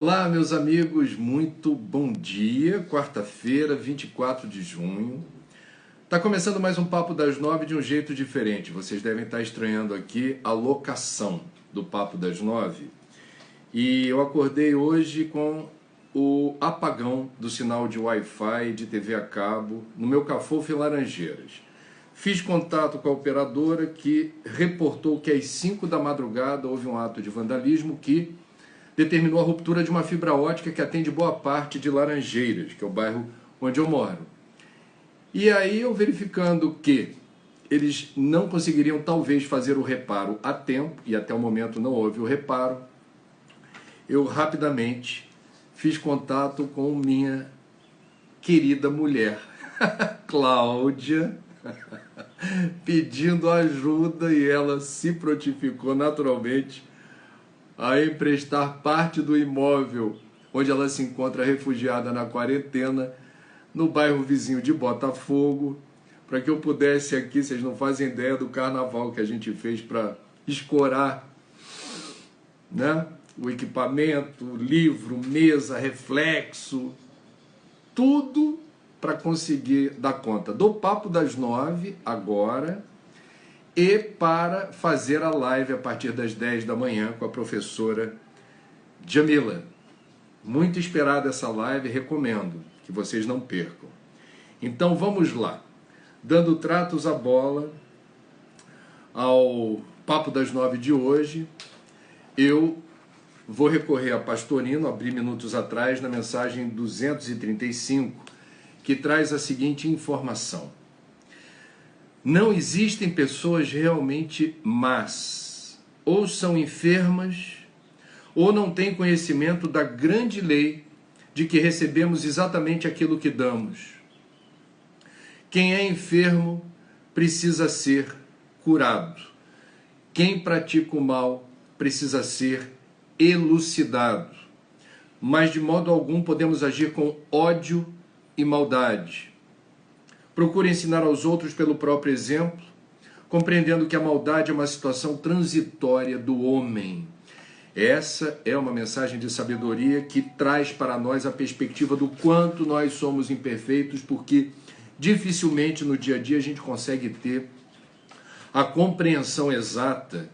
Olá, meus amigos, muito bom dia. Quarta-feira, 24 de junho. Tá começando mais um Papo das 9 de um jeito diferente. Vocês devem estar estranhando aqui a locação do Papo das 9. E eu acordei hoje com o apagão do sinal de Wi-Fi de TV a cabo no meu Cafofo em Laranjeiras. Fiz contato com a operadora que reportou que às 5 da madrugada houve um ato de vandalismo que determinou a ruptura de uma fibra ótica que atende boa parte de Laranjeiras, que é o bairro onde eu moro. E aí eu verificando que eles não conseguiriam talvez fazer o reparo a tempo, e até o momento não houve o reparo, eu rapidamente fiz contato com minha querida mulher, Cláudia, pedindo ajuda, e ela se prontificou naturalmente a emprestar parte do imóvel onde ela se encontra refugiada na quarentena, no bairro vizinho de Botafogo, para que eu pudesse aqui, vocês não fazem ideia do carnaval que a gente fez para escorar, né? O equipamento, livro, mesa, reflexo, tudo para conseguir dar conta do Papo das 9 agora, e para fazer a live a partir das 10 da manhã com a professora Jamila. Muito esperada essa live, recomendo que vocês não percam. Então vamos lá, dando tratos à bola ao Papo das 9 de hoje. Eu vou recorrer a Pastorino, abri minutos atrás na mensagem 235, que traz a seguinte informação: não existem pessoas realmente más, ou são enfermas, ou não têm conhecimento da grande lei de que recebemos exatamente aquilo que damos. Quem é enfermo precisa ser curado. Quem pratica o mal precisa ser elucidado. Mas de modo algum podemos agir com ódio e maldade. Procure ensinar aos outros pelo próprio exemplo, compreendendo que a maldade é uma situação transitória do homem. Essa é uma mensagem de sabedoria que traz para nós a perspectiva do quanto nós somos imperfeitos, porque dificilmente no dia a dia a gente consegue ter a compreensão exata.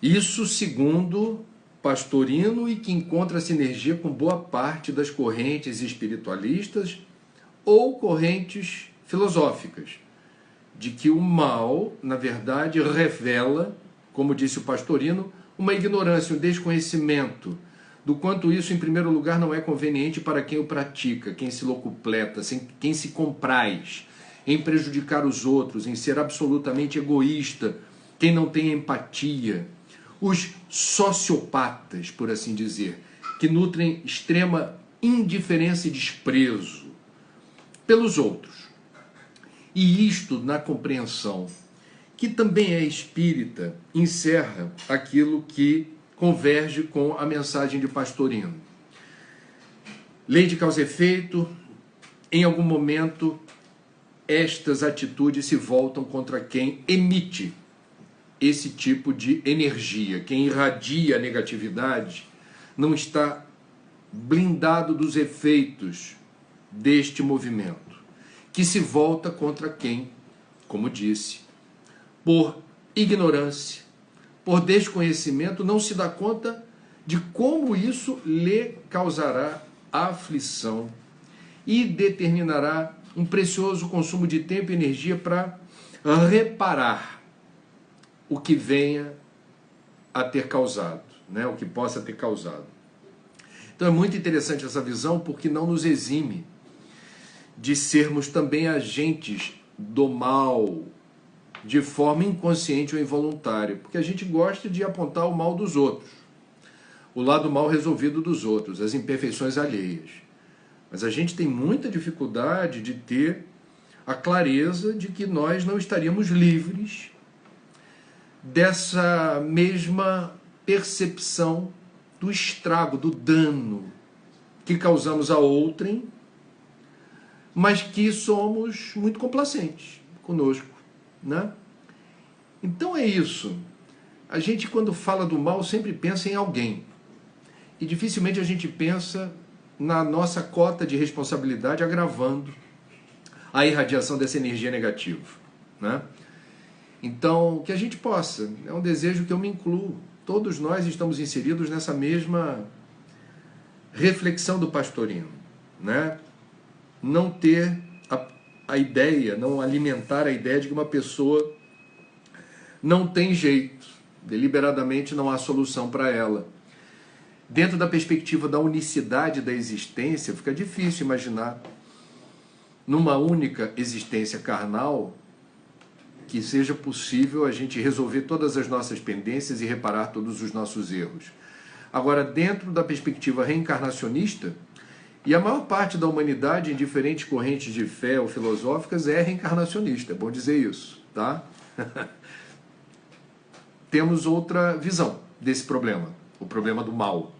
Isso segundo Pastorino, e que encontra sinergia com boa parte das correntes espiritualistas ou correntes filosóficas, de que o mal, na verdade, revela, como disse o Pastorino, uma ignorância, um desconhecimento do quanto isso, em primeiro lugar, não é conveniente para quem o pratica, quem se locupleta, quem se compraz em prejudicar os outros, em ser absolutamente egoísta, quem não tem empatia. Os sociopatas, por assim dizer, que nutrem extrema indiferença e desprezo pelos outros. E isto, na compreensão, que também é espírita, encerra aquilo que converge com a mensagem de Pastorino. Lei de causa e efeito, em algum momento, estas atitudes se voltam contra quem emite esse tipo de energia. Quem irradia a negatividade não está blindado dos efeitos deste movimento, que se volta contra quem, como disse, por ignorância, por desconhecimento, não se dá conta de como isso lhe causará aflição e determinará um precioso consumo de tempo e energia para reparar o que venha a ter causado, né? O que possa ter causado. Então é muito interessante essa visão, porque não nos exime de sermos também agentes do mal, de forma inconsciente ou involuntária, porque a gente gosta de apontar o mal dos outros, o lado mal resolvido dos outros, as imperfeições alheias. Mas a gente tem muita dificuldade de ter a clareza de que nós não estaríamos livres dessa mesma percepção do estrago, do dano que causamos a outrem, mas que somos muito complacentes conosco, né? Então é isso. A gente, quando fala do mal, sempre pensa em alguém. e dificilmente a gente pensa na nossa cota de responsabilidade agravando a irradiação dessa energia negativa, né? Então, que a gente possa, é um desejo que eu me incluo, todos nós estamos inseridos nessa mesma reflexão do pastorino, né? Não ter a ideia, não alimentar a ideia de que uma pessoa não tem jeito, deliberadamente não há solução para ela. Dentro da perspectiva da unicidade da existência, fica difícil imaginar numa única existência carnal que seja possível a gente resolver todas as nossas pendências e reparar todos os nossos erros. Agora, dentro da perspectiva reencarnacionista, e a maior parte da humanidade em diferentes correntes de fé ou filosóficas é reencarnacionista, é bom dizer isso, tá? Temos outra visão desse problema, o problema do mal.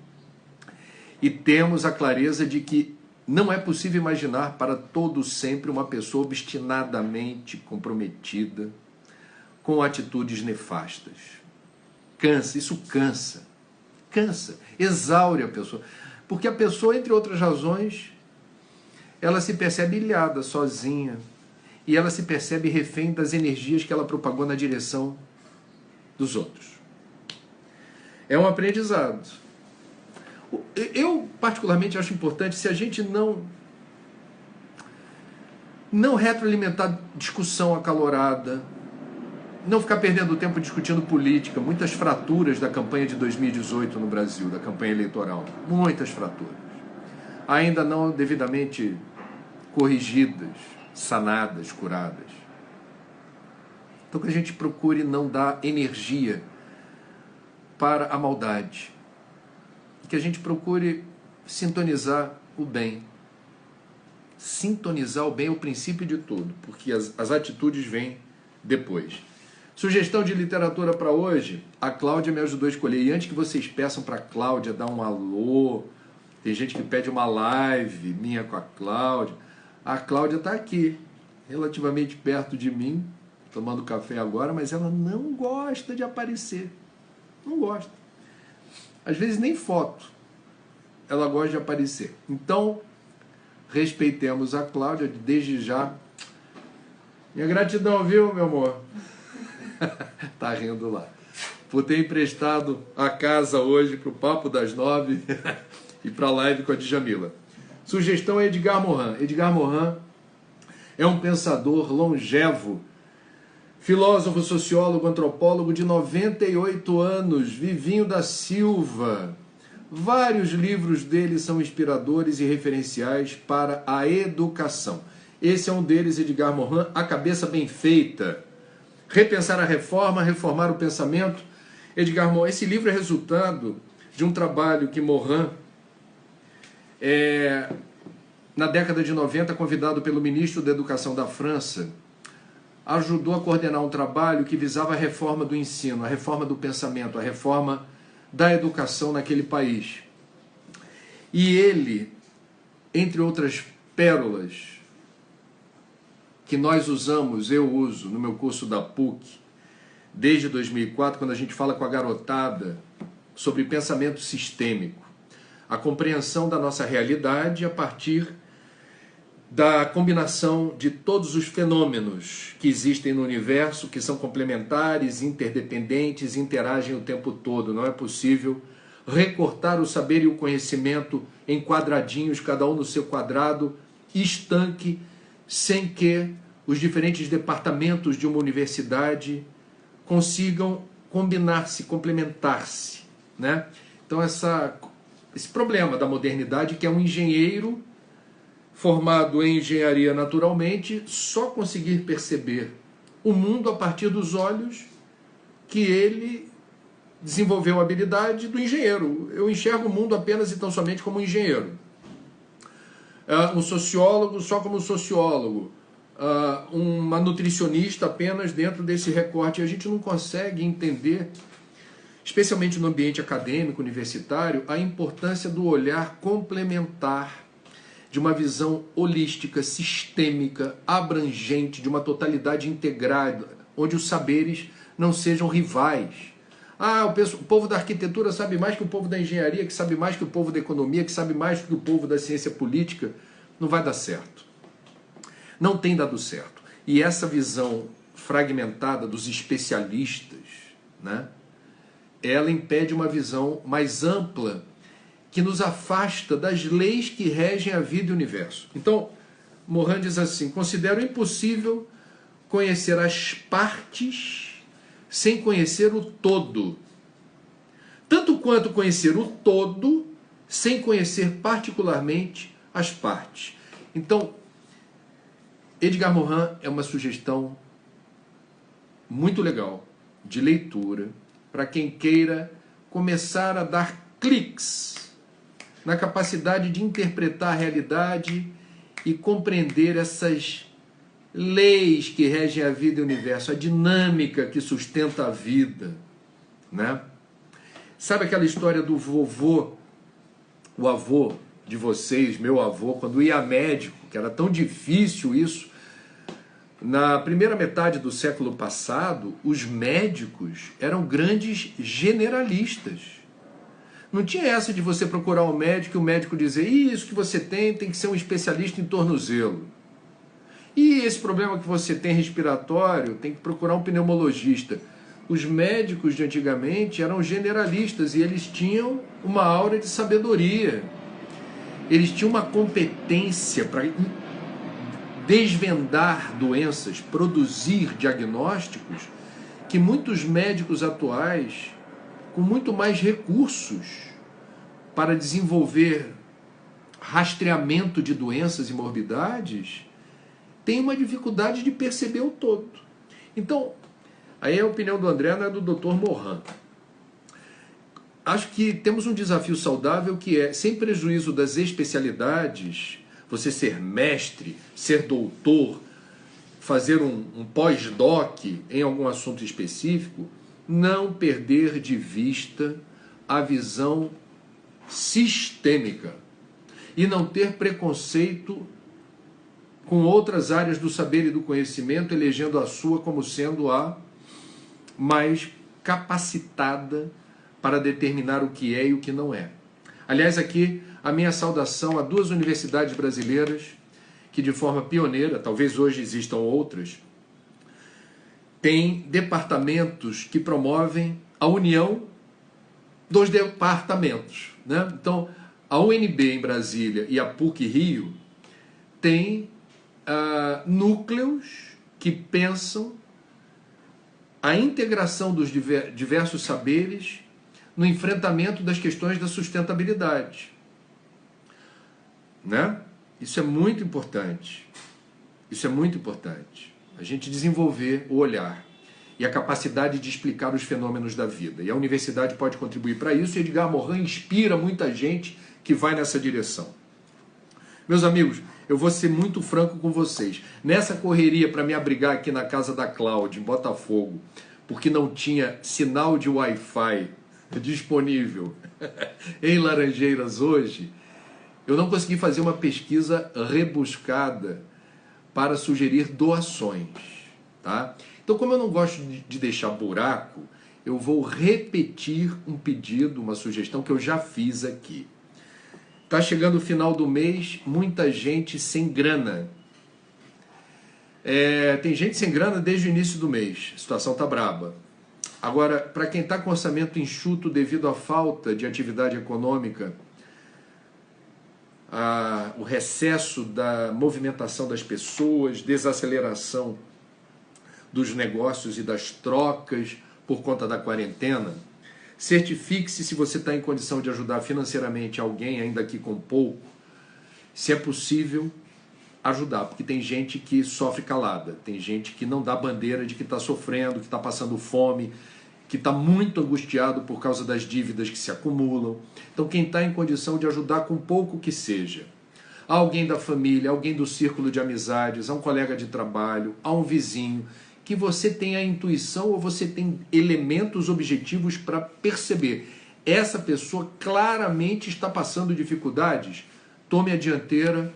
E temos a clareza de que não é possível imaginar para todo sempre uma pessoa obstinadamente comprometida com atitudes nefastas. Cansa, isso cansa, exaure a pessoa. Porque a pessoa, entre outras razões, ela se percebe ilhada, sozinha, e ela se percebe refém das energias que ela propagou na direção dos outros. É um aprendizado. Eu, particularmente, acho importante, se a gente não retroalimentar discussão acalorada, não ficar perdendo tempo discutindo política, muitas fraturas da campanha de 2018 no Brasil, da campanha eleitoral, muitas fraturas, ainda não devidamente corrigidas, sanadas, curadas. Então que a gente procure não dar energia para a maldade, que a gente procure sintonizar o bem. Sintonizar o bem é o princípio de tudo, porque as atitudes vêm depois. Sugestão de literatura para hoje, a Cláudia me ajudou a escolher. E antes que vocês peçam para a Cláudia dar um alô, tem gente que pede uma live minha com a Cláudia está aqui, relativamente perto de mim, tomando café agora, mas ela não gosta de aparecer. Não gosta. Às vezes nem foto ela gosta de aparecer. Então, respeitemos a Cláudia desde já. Minha gratidão, viu, meu amor? Tá rindo lá. Por ter emprestado a casa hoje para o Papo das 9 e para a live com a Djamila. Sugestão é Edgar Morin. Edgar Morin é um pensador longevo, filósofo, sociólogo, antropólogo de 98 anos, Vivinho da Silva. Vários livros dele são inspiradores e referenciais para a educação. Esse é um deles, Edgar Morin, A Cabeça Bem Feita. Repensar a reforma, reformar o pensamento. Edgar Morin, esse livro é resultado de um trabalho que Morin, na década de 90, convidado pelo ministro da Educação da França, ajudou a coordenar um trabalho que visava a reforma do ensino, a reforma do pensamento, a reforma da educação naquele país. E ele, entre outras pérolas que nós usamos, eu uso no meu curso da PUC, desde 2004, quando a gente fala com a garotada sobre pensamento sistêmico, a compreensão da nossa realidade a partir da combinação de todos os fenômenos que existem no universo, que são complementares, interdependentes, interagem o tempo todo. Não é possível recortar o saber e o conhecimento em quadradinhos, cada um no seu quadrado, estanque, sem que os diferentes departamentos de uma universidade consigam combinar-se, complementar-se, né? Então esse problema da modernidade, que é um engenheiro formado em engenharia naturalmente, só conseguir perceber o mundo a partir dos olhos que ele desenvolveu a habilidade do engenheiro. Eu enxergo o mundo apenas e tão somente como engenheiro. Um sociólogo só como sociólogo. Uma nutricionista apenas dentro desse recorte. A gente não consegue entender, especialmente no ambiente acadêmico, universitário, a importância do olhar complementar, de uma visão holística, sistêmica, abrangente, de uma totalidade integrada, onde os saberes não sejam rivais. Ah, o povo da arquitetura sabe mais que o povo da engenharia, que sabe mais que o povo da economia, que sabe mais que o povo da ciência política. Não vai dar certo. Não tem dado certo. E essa visão fragmentada dos especialistas, né, ela impede uma visão mais ampla que nos afasta das leis que regem a vida e o universo. Então, Morin diz assim: considero impossível conhecer as partes sem conhecer o todo, tanto quanto conhecer o todo sem conhecer particularmente as partes. Então, Edgar Morin é uma sugestão muito legal de leitura para quem queira começar a dar cliques na capacidade de interpretar a realidade e compreender essas leis que regem a vida e o universo, a dinâmica que sustenta a vida, né? Sabe aquela história do vovô, o avô de vocês, meu avô, quando ia a médico, que era tão difícil isso? Na primeira metade do século passado, os médicos eram grandes generalistas. Não tinha essa de você procurar um médico e o médico dizer: isso que você tem que ser um especialista em tornozelo. E esse problema que você tem respiratório, tem que procurar um pneumologista. Os médicos de antigamente eram generalistas e eles tinham uma aura de sabedoria. Eles tinham uma competência para desvendar doenças, produzir diagnósticos, que muitos médicos atuais, com muito mais recursos para desenvolver rastreamento de doenças e morbidades, têm uma dificuldade de perceber o todo. Então, aí a opinião do André não é do Dr. Morin. Acho que temos um desafio saudável que é, sem prejuízo das especialidades, você ser mestre, ser doutor, fazer um pós-doc em algum assunto específico, não perder de vista a visão sistêmica e não ter preconceito com outras áreas do saber e do conhecimento, elegendo a sua como sendo a mais capacitada para determinar o que é e o que não é. Aliás, aqui a minha saudação a duas universidades brasileiras que, de forma pioneira, talvez hoje existam outras, têm departamentos que promovem a união dos departamentos, né? Então, a UNB em Brasília e a PUC Rio têm núcleos que pensam a integração dos diversos saberes no enfrentamento das questões da sustentabilidade, né? Isso é muito importante. Isso é muito importante. A gente desenvolver o olhar e a capacidade de explicar os fenômenos da vida. E a universidade pode contribuir para isso, e Edgar Morin inspira muita gente que vai nessa direção. Meus amigos, eu vou ser muito franco com vocês. Nessa correria para me abrigar aqui na casa da Cláudia, em Botafogo, porque não tinha sinal de Wi-Fi disponível em Laranjeiras hoje, eu não consegui fazer uma pesquisa rebuscada para sugerir doações, tá? Então, como eu não gosto de deixar buraco, eu vou repetir um pedido, uma sugestão que eu já fiz aqui. Está chegando o final do mês, muita gente sem grana. Tem gente sem grana desde o início do mês, a situação está braba. Agora, para quem está com orçamento enxuto devido à falta de atividade econômica, o recesso da movimentação das pessoas, desaceleração dos negócios e das trocas por conta da quarentena, certifique-se se você está em condição de ajudar financeiramente alguém, ainda que com pouco, se é possível ajudar, porque tem gente que sofre calada, tem gente que não dá bandeira de que está sofrendo, que está passando fome, que está muito angustiado por causa das dívidas que se acumulam. Então, quem está em condição de ajudar com pouco que seja, a alguém da família, alguém do círculo de amizades, a um colega de trabalho, a um vizinho, que você tem a intuição ou você tem elementos objetivos para perceber. Essa pessoa claramente está passando dificuldades. Tome a dianteira,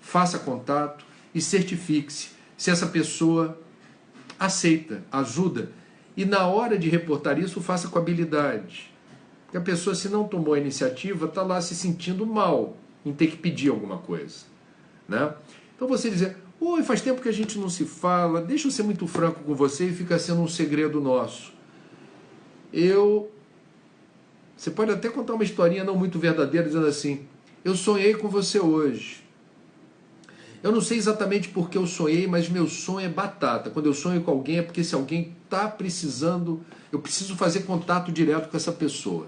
faça contato e certifique-se se essa pessoa aceita ajuda E na hora de reportar isso, faça com habilidade. Porque a pessoa, se não tomou a iniciativa, está lá se sentindo mal em ter que pedir alguma coisa, né? Então você dizer, oi, faz tempo que a gente não se fala, deixa eu ser muito franco com você e fica sendo um segredo nosso. Você pode até contar uma historinha não muito verdadeira, dizendo assim, eu sonhei com você hoje. Eu não sei exatamente porque eu sonhei, mas meu sonho é batata. Quando eu sonho com alguém é porque se alguém está precisando, eu preciso fazer contato direto com essa pessoa.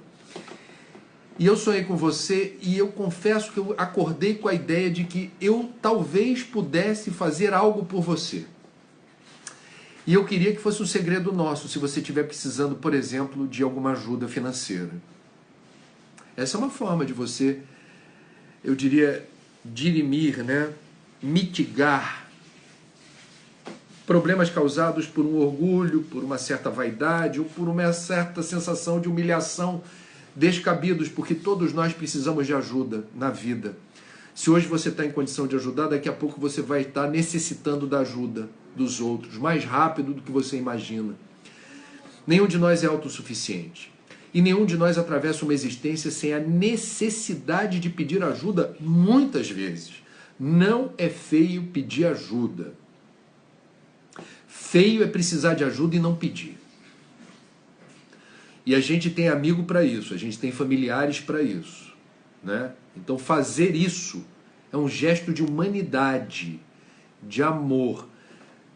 E eu sonhei com você e eu confesso que eu acordei com a ideia de que eu talvez pudesse fazer algo por você. E eu queria que fosse um segredo nosso, se você estiver precisando, por exemplo, de alguma ajuda financeira. Essa é uma forma de você, eu diria, dirimir, né? Mitigar problemas causados por um orgulho, por uma certa vaidade ou por uma certa sensação de humilhação descabidos, porque todos nós precisamos de ajuda na vida. Se hoje você está em condição de ajudar, daqui a pouco você vai estar necessitando da ajuda dos outros, mais rápido do que você imagina. Nenhum de nós é autossuficiente. E nenhum de nós atravessa uma existência sem a necessidade de pedir ajuda muitas vezes. Não é feio pedir ajuda. Feio é precisar de ajuda e não pedir. E a gente tem amigo para isso, a gente tem familiares para isso, né? Então fazer isso é um gesto de humanidade, de amor.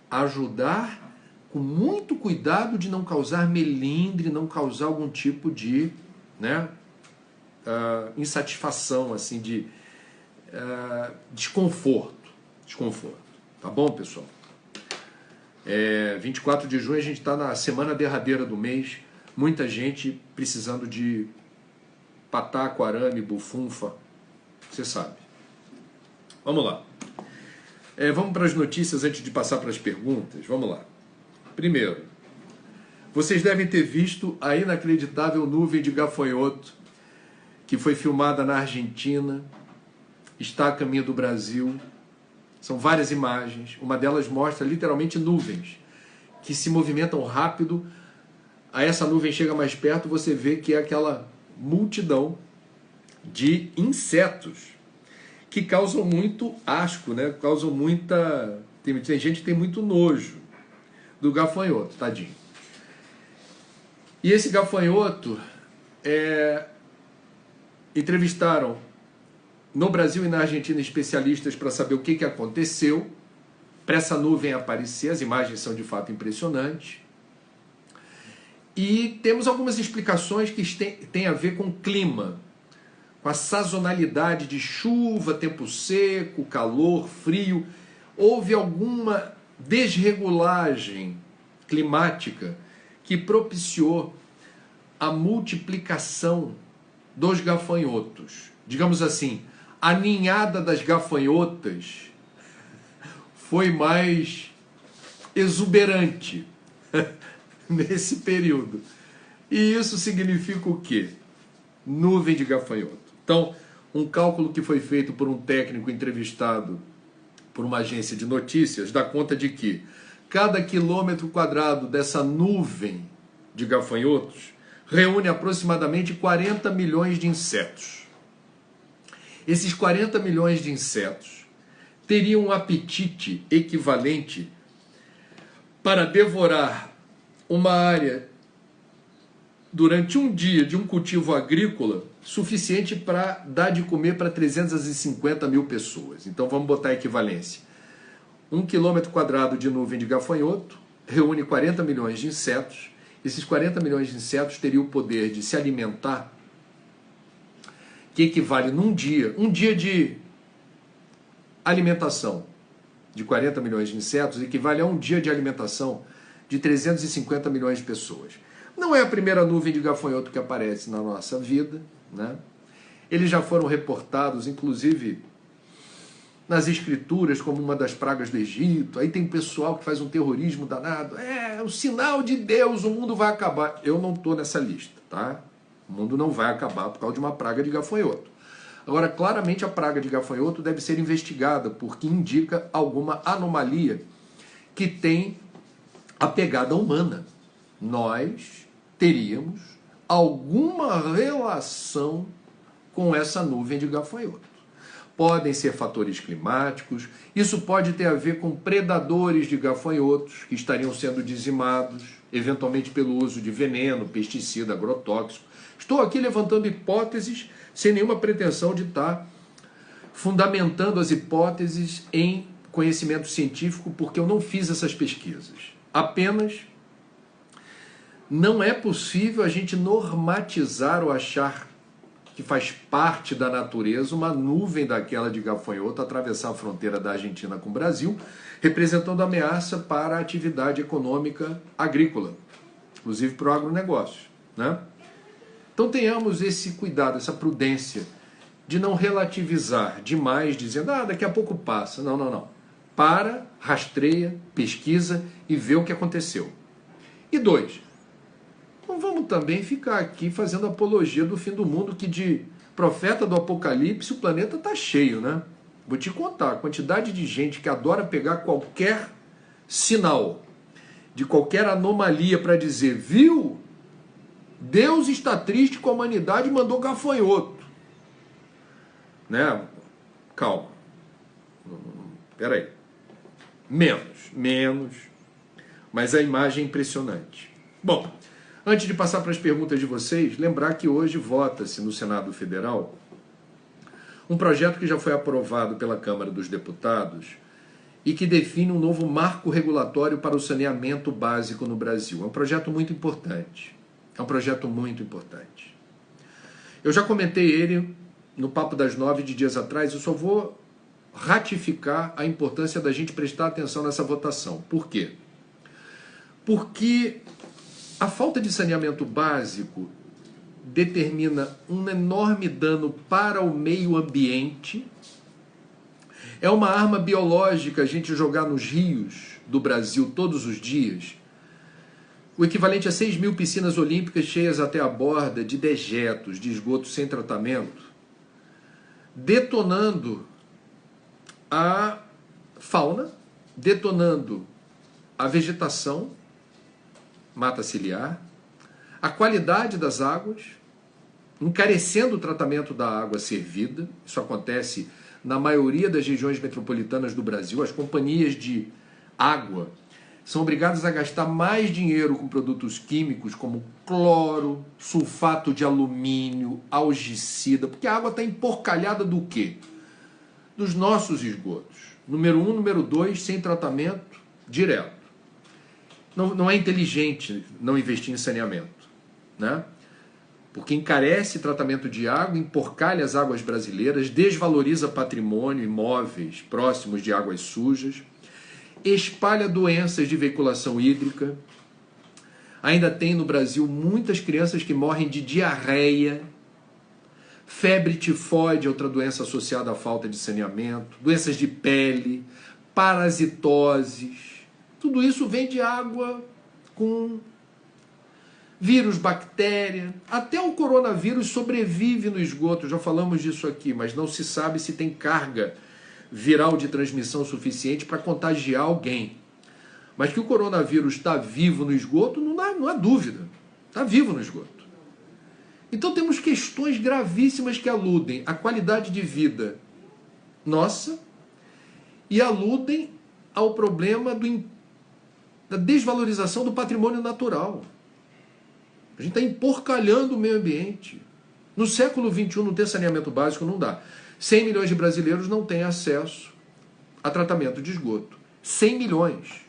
Ajudar com muito cuidado de não causar melindre, não causar algum tipo de, né, insatisfação, assim, de desconforto. Tá bom, pessoal? 24 de junho a gente está na semana derradeira do mês. Muita gente precisando de pataco, arame, bufunfa. Você sabe. Vamos lá. Vamos para as notícias antes de passar para as perguntas. Vamos lá. Primeiro, vocês devem ter visto a inacreditável nuvem de gafanhoto que foi filmada na Argentina, está a caminho do Brasil. São várias imagens. Uma delas mostra literalmente nuvens que se movimentam rápido. A essa nuvem chega mais perto, você vê que é aquela multidão de insetos que causam muito asco, né? Causam muita... Tem gente que tem muito nojo do gafanhoto, tadinho. E esse gafanhoto, entrevistaram no Brasil e na Argentina especialistas para saber o que aconteceu para essa nuvem aparecer. As imagens são de fato impressionantes. E temos algumas explicações que têm a ver com o clima, com a sazonalidade de chuva, tempo seco, calor, frio. Houve alguma desregulagem climática que propiciou a multiplicação dos gafanhotos. Digamos assim, a ninhada das gafanhotas foi mais exuberante nesse período. E isso significa o quê? Nuvem de gafanhoto. Então, um cálculo que foi feito por um técnico entrevistado por uma agência de notícias dá conta de que cada quilômetro quadrado dessa nuvem de gafanhotos reúne aproximadamente 40 milhões de insetos. Esses 40 milhões de insetos teriam um apetite equivalente para devorar uma área durante um dia de um cultivo agrícola suficiente para dar de comer para 350 mil pessoas. Então vamos botar a equivalência. 1 quilômetro quadrado de nuvem de gafanhoto reúne 40 milhões de insetos. Esses 40 milhões de insetos teriam o poder de se alimentar, que equivale num dia, um dia de alimentação de 40 milhões de insetos equivale a um dia de alimentação de 350 milhões de pessoas. Não é a primeira nuvem de gafanhoto que aparece na nossa vida, né? Eles já foram reportados, inclusive, nas escrituras como uma das pragas do Egito. Aí tem pessoal que faz um terrorismo danado. É o sinal de Deus, o mundo vai acabar. Eu não estou nessa lista, tá? O mundo não vai acabar por causa de uma praga de gafanhoto. Agora, claramente a praga de gafanhoto deve ser investigada, porque indica alguma anomalia que tem a pegada humana. nós teríamos alguma relação com essa nuvem de gafanhoto. Podem ser fatores climáticos, isso pode ter a ver com predadores de gafanhotos que estariam sendo dizimados, eventualmente pelo uso de veneno, pesticida, agrotóxico. Estou aqui levantando hipóteses sem nenhuma pretensão de estar fundamentando as hipóteses em conhecimento científico, porque eu não fiz essas pesquisas. Apenas não é possível a gente normatizar ou achar que faz parte da natureza uma nuvem daquela de gafanhoto atravessar a fronteira da Argentina com o Brasil, representando ameaça para a atividade econômica agrícola, inclusive para o agronegócio, né? Então tenhamos esse cuidado, essa prudência de não relativizar demais, dizendo, daqui a pouco passa. Não, não, não. Para, rastreia, pesquisa e vê o que aconteceu. E 2, não vamos também ficar aqui fazendo apologia do fim do mundo, que de profeta do Apocalipse o planeta está cheio, né? Vou te contar, a quantidade de gente que adora pegar qualquer sinal, de qualquer anomalia para dizer, viu? Deus está triste com a humanidade e mandou gafanhoto. Né? Calma. Peraí. Menos. Mas a imagem é impressionante. Bom, antes de passar para as perguntas de vocês, lembrar que hoje vota-se no Senado Federal um projeto que já foi aprovado pela Câmara dos Deputados e que define um novo marco regulatório para o saneamento básico no Brasil. É um projeto muito importante. Eu já comentei ele no Papo das 9 de dias atrás, eu só vou ratificar a importância da gente prestar atenção nessa votação. Por quê? Porque a falta de saneamento básico determina um enorme dano para o meio ambiente. É uma arma biológica a gente jogar nos rios do Brasil todos os dias o equivalente a 6 mil piscinas olímpicas cheias até a borda de dejetos, de esgoto sem tratamento, detonando a fauna, detonando a vegetação, mata ciliar, a qualidade das águas, encarecendo o tratamento da água servida. Isso acontece na maioria das regiões metropolitanas do Brasil. As companhias de água são obrigadas a gastar mais dinheiro com produtos químicos como cloro, sulfato de alumínio, algicida, porque a água está emporcalhada do quê? Dos nossos esgotos. Número 1, número 2, sem tratamento direto. Não é inteligente não investir em saneamento, né? Porque encarece tratamento de água, emporcalha as águas brasileiras, desvaloriza patrimônio, imóveis próximos de águas sujas, espalha doenças de veiculação hídrica. Ainda tem no Brasil muitas crianças que morrem de diarreia, febre tifoide, outra doença associada à falta de saneamento, doenças de pele, parasitoses. Tudo isso vem de água com vírus, bactéria. Até o coronavírus sobrevive no esgoto, já falamos disso aqui, mas não se sabe se tem carga viral de transmissão suficiente para contagiar alguém. Mas que o coronavírus está vivo no esgoto, não há dúvida. Está vivo no esgoto. Então temos questões gravíssimas que aludem à qualidade de vida nossa e aludem ao problema da desvalorização do patrimônio natural. A gente está emporcalhando o meio ambiente. No século XXI não ter saneamento básico não dá. 100 milhões de brasileiros não têm acesso a tratamento de esgoto. 100 milhões.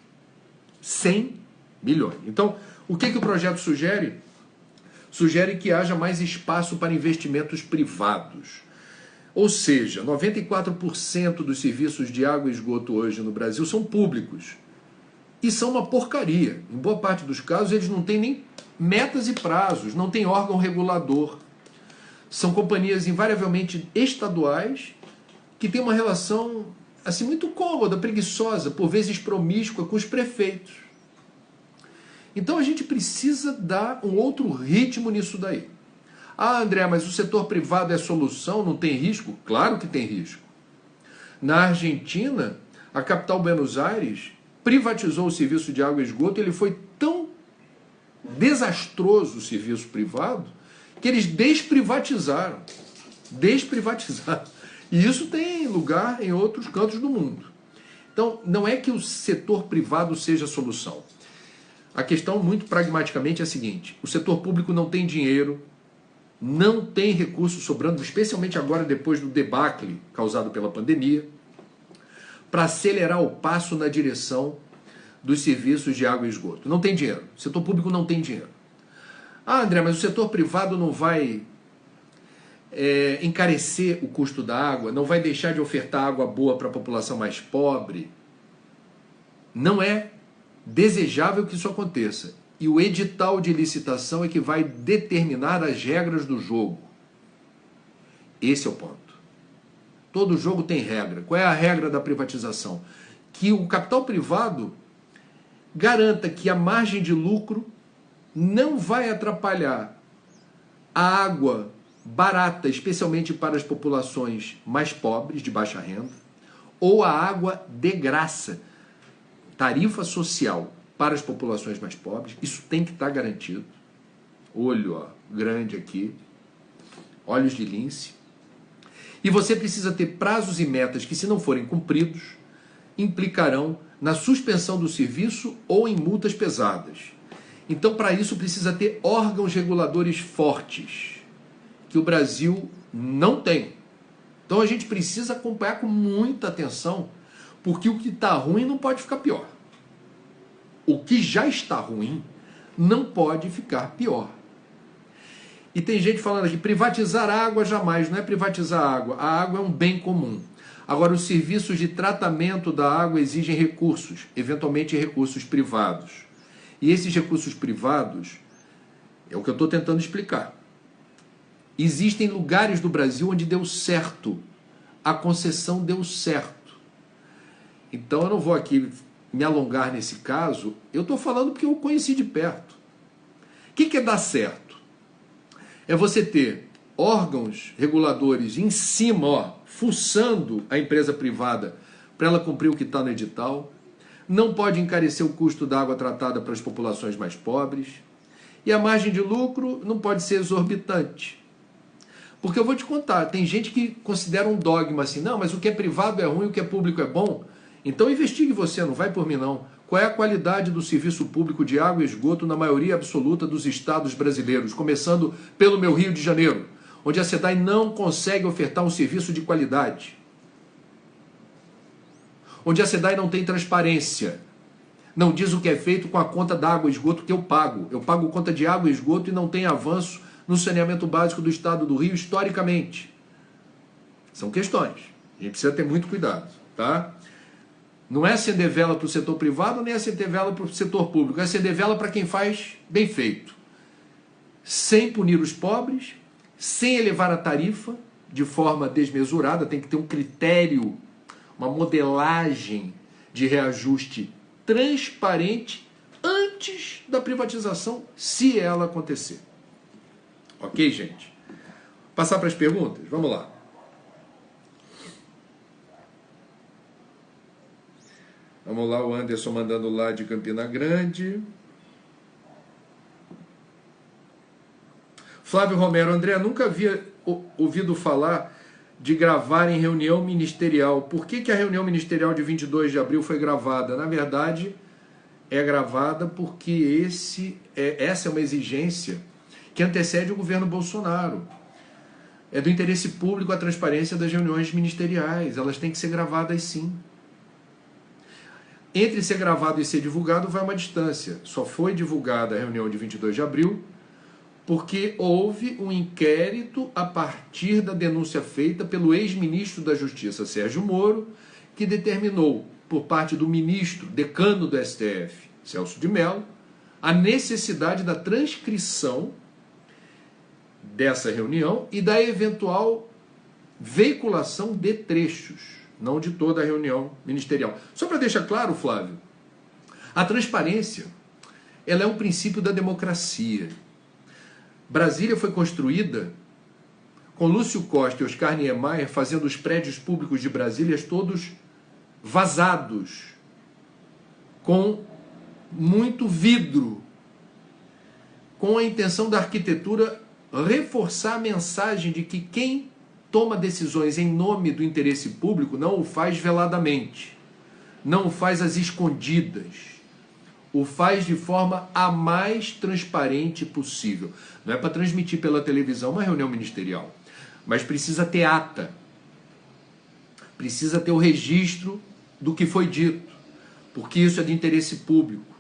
100 milhões. Então, o que o projeto sugere? Sugere que haja mais espaço para investimentos privados. Ou seja, 94% dos serviços de água e esgoto hoje no Brasil são públicos. E são uma porcaria. Em boa parte dos casos, eles não têm nem metas e prazos, não tem órgão regulador. São companhias invariavelmente estaduais que têm uma relação assim muito cômoda, preguiçosa, por vezes promíscua com os prefeitos. Então a gente precisa dar um outro ritmo nisso daí. André, mas o setor privado é solução, não tem risco? Claro que tem risco. Na Argentina, a capital Buenos Aires privatizou o serviço de água e esgoto, ele foi tão desastroso o serviço privado que eles desprivatizaram. Desprivatizaram. E isso tem lugar em outros cantos do mundo. Então, não é que o setor privado seja a solução. A questão, muito pragmaticamente, é a seguinte: o setor público não tem dinheiro, não tem recursos sobrando, especialmente agora depois do debacle causado pela pandemia, para acelerar o passo na direção dos serviços de água e esgoto. Não tem dinheiro. O setor público não tem dinheiro. Ah, André, mas o setor privado não vai encarecer o custo da água, não vai deixar de ofertar água boa para a população mais pobre. Não é desejável que isso aconteça. E o edital de licitação é que vai determinar as regras do jogo. Esse é o ponto. Todo jogo tem regra. Qual é a regra da privatização? Que o capital privado garanta que a margem de lucro não vai atrapalhar a água barata, especialmente para as populações mais pobres, de baixa renda, ou a água de graça, tarifa social para as populações mais pobres. Isso tem que estar garantido. Olho grande aqui, olhos de lince. E você precisa ter prazos e metas que, se não forem cumpridos, implicarão na suspensão do serviço ou em multas pesadas. Então, para isso, precisa ter órgãos reguladores fortes, que o Brasil não tem. Então, a gente precisa acompanhar com muita atenção, porque o que está ruim não pode ficar pior. O que já está ruim não pode ficar pior. E tem gente falando aqui, privatizar a água jamais, não é privatizar a água. A água é um bem comum. Agora, os serviços de tratamento da água exigem recursos, eventualmente recursos privados. E esses recursos privados, é o que eu estou tentando explicar. Existem lugares do Brasil onde deu certo. A concessão deu certo. Então, eu não vou aqui me alongar nesse caso. Eu estou falando porque eu conheci de perto. O que é dar certo? É você ter órgãos reguladores em cima, fuçando a empresa privada para ela cumprir o que está no edital. Não pode encarecer o custo da água tratada para as populações mais pobres. E a margem de lucro não pode ser exorbitante. Porque eu vou te contar, tem gente que considera um dogma assim, não, mas o que é privado é ruim, o que é público é bom. Então investigue você, não vai por mim não. Qual é a qualidade do serviço público de água e esgoto na maioria absoluta dos estados brasileiros, começando pelo meu Rio de Janeiro, onde a SEDAI não consegue ofertar um serviço de qualidade. Onde a SEDAI não tem transparência. Não diz o que é feito com a conta da água e esgoto que eu pago. Eu pago conta de água e esgoto e não tem avanço no saneamento básico do estado do Rio historicamente. São questões. A gente precisa ter muito cuidado, tá? Não é acender vela para o setor privado, nem acender vela para o setor público. É acender vela para quem faz bem feito. Sem punir os pobres, sem elevar a tarifa de forma desmesurada. Tem que ter um critério, uma modelagem de reajuste transparente antes da privatização, se ela acontecer. Ok, gente? Passar para as perguntas? Vamos lá. Vamos lá, o Anderson mandando lá de Campina Grande. Flávio Romero, André, nunca havia ouvido falar de gravar em reunião ministerial. Por que a reunião ministerial de 22 de abril foi gravada? Na verdade, é gravada porque essa é uma exigência que antecede o governo Bolsonaro. É do interesse público a transparência das reuniões ministeriais. Elas têm que ser gravadas sim. Entre ser gravado e ser divulgado vai uma distância. Só foi divulgada a reunião de 22 de abril porque houve um inquérito a partir da denúncia feita pelo ex-ministro da Justiça, Sérgio Moro, que determinou, por parte do ministro, decano do STF, Celso de Mello, a necessidade da transcrição dessa reunião e da eventual veiculação de trechos, não de toda a reunião ministerial. Só para deixar claro, Flávio, a transparência, ela é um princípio da democracia. Brasília foi construída com Lúcio Costa e Oscar Niemeyer fazendo os prédios públicos de Brasília todos vazados, com muito vidro. com a intenção da arquitetura reforçar a mensagem de que quem toma decisões em nome do interesse público não o faz veladamente, não o faz às escondidas, o faz de forma a mais transparente possível. Não é para transmitir pela televisão uma reunião ministerial, mas precisa ter ata, precisa ter o registro do que foi dito, porque isso é de interesse público.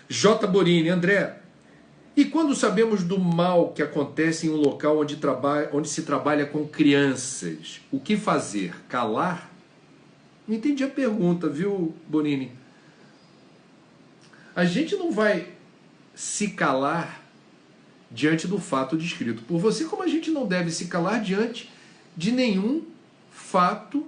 J. Borini, André, e quando sabemos do mal que acontece em um local onde se trabalha com crianças, o que fazer? Calar? Não entendi a pergunta, viu, Borini? A gente não vai se calar diante do fato descrito por você, como a gente não deve se calar diante de nenhum fato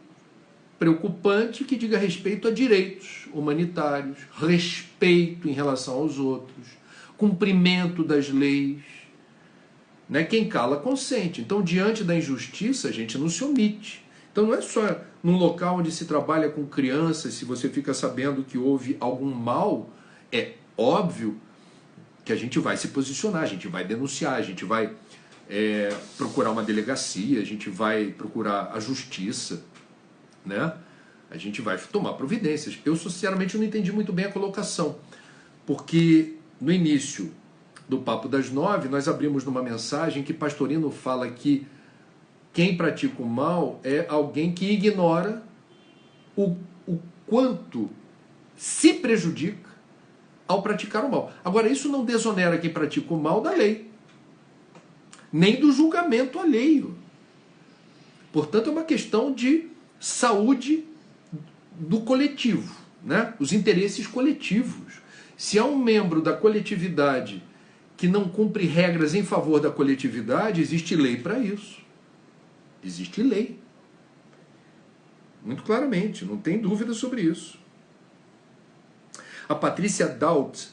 preocupante que diga respeito a direitos humanitários, respeito em relação aos outros, cumprimento das leis. Né? Quem cala, consente. Então, diante da injustiça, a gente não se omite. Então, não é só num local onde se trabalha com crianças, se você fica sabendo que houve algum mal, é óbvio que a gente vai se posicionar, a gente vai denunciar, a gente vai procurar uma delegacia, a gente vai procurar a justiça, né? A gente vai tomar providências. Eu, sinceramente, não entendi muito bem a colocação, porque no início do Papo das 9, nós abrimos numa mensagem que Pastorino fala que quem pratica o mal é alguém que ignora o quanto se prejudica ao praticar o mal. Agora, isso não desonera quem pratica o mal da lei, nem do julgamento alheio. Portanto, é uma questão de saúde do coletivo, né? Os interesses coletivos. Se há um membro da coletividade que não cumpre regras em favor da coletividade, existe lei para isso. Existe lei. Muito claramente, não tem dúvida sobre isso. A Patrícia Daut,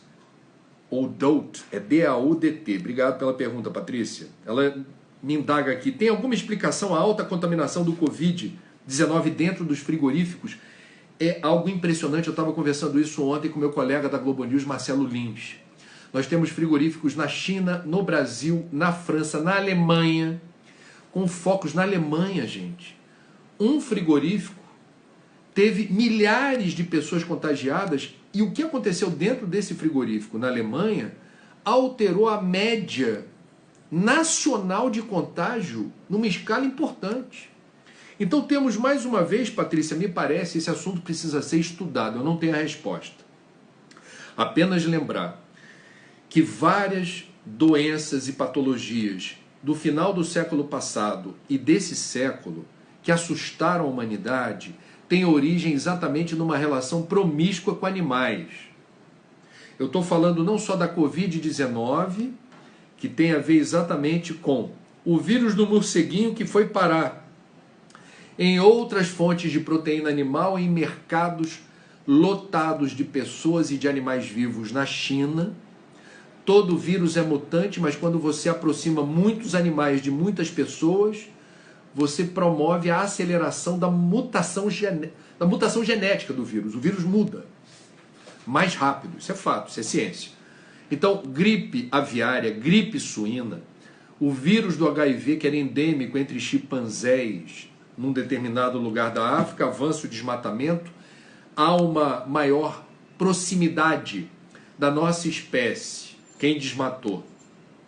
ou Dout, é D-A-U-D-T. Obrigado pela pergunta, Patrícia. Ela me indaga aqui, tem alguma explicação à alta contaminação do Covid-19 dentro dos frigoríficos? É algo impressionante, eu estava conversando isso ontem com meu colega da Globo News, Marcelo Lins. Nós temos frigoríficos na China, no Brasil, na França, na Alemanha, com focos na Alemanha, gente. Um frigorífico teve milhares de pessoas contagiadas e o que aconteceu dentro desse frigorífico na Alemanha alterou a média nacional de contágio numa escala importante. Então temos mais uma vez, Patrícia, me parece, esse assunto precisa ser estudado, eu não tenho a resposta. Apenas lembrar que várias doenças e patologias do final do século passado e desse século que assustaram a humanidade têm origem exatamente numa relação promíscua com animais. Eu estou falando não só da Covid-19, que tem a ver exatamente com o vírus do morceguinho que foi parar em outras fontes de proteína animal em mercados lotados de pessoas e de animais vivos na China. Todo vírus é mutante, mas quando você aproxima muitos animais de muitas pessoas, você promove a aceleração da mutação genética do vírus. O vírus muda mais rápido, isso é fato, isso é ciência. Então, gripe aviária, gripe suína, o vírus do HIV, que era endêmico entre chimpanzés num determinado lugar da África, avança o desmatamento, há uma maior proximidade da nossa espécie, quem desmatou,